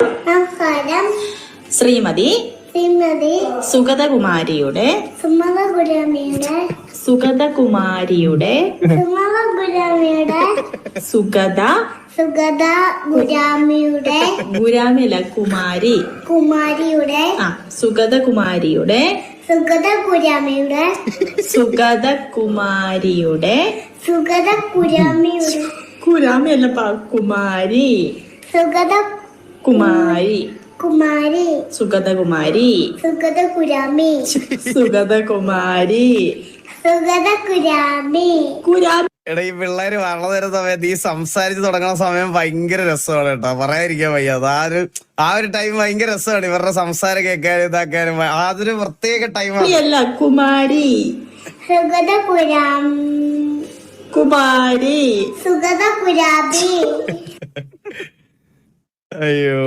നമസ്കാരം. ശ്രീമതി ശ്രീമതി സുഗതകുമാരിയുടെ സുമതകുരാമിയുടെ സുഗതകുമാരിയുടെ സുമതകുരാമിയുടെ സുഗത സുഗത ഗുരാമിയുടെ ഗുരാമില കുമാരി കുമാരിയുടെ സുഗതകുമാരിയുടെ സുഗതകുരാമിയുടെ സുഗതകുമാരിയുടെ സുഗതകുരാമിയുടെ കുരാമിയല്ല കുമാരി സുഗത കുമാരി കുമാരി സുഗതകുമാരി സുഗതകുരാമി സുഗതകുമാരി സുഗതകുരാമി കുരാമി. എടാ, ഈ പിള്ളേര് വളർന്നു സമയത്ത് ഈ സംസാരിച്ച് തുടങ്ങുന്ന സമയം ഭയങ്കര രസമാണ് കേട്ടോ, പറയാതിരിക്കാൻ വയ്യ. ആ ഒരു ടൈം ഭയങ്കര രസമാണ്, ഇവരുടെ സംസാരം കേൾക്കാനും ഇതാക്കാനും. അതൊരു പ്രത്യേക ടൈമാണ്. അല്ല കുമാരി സുഗതകുരാം കുമാരി സുഗതകുരാമി. അയ്യോ.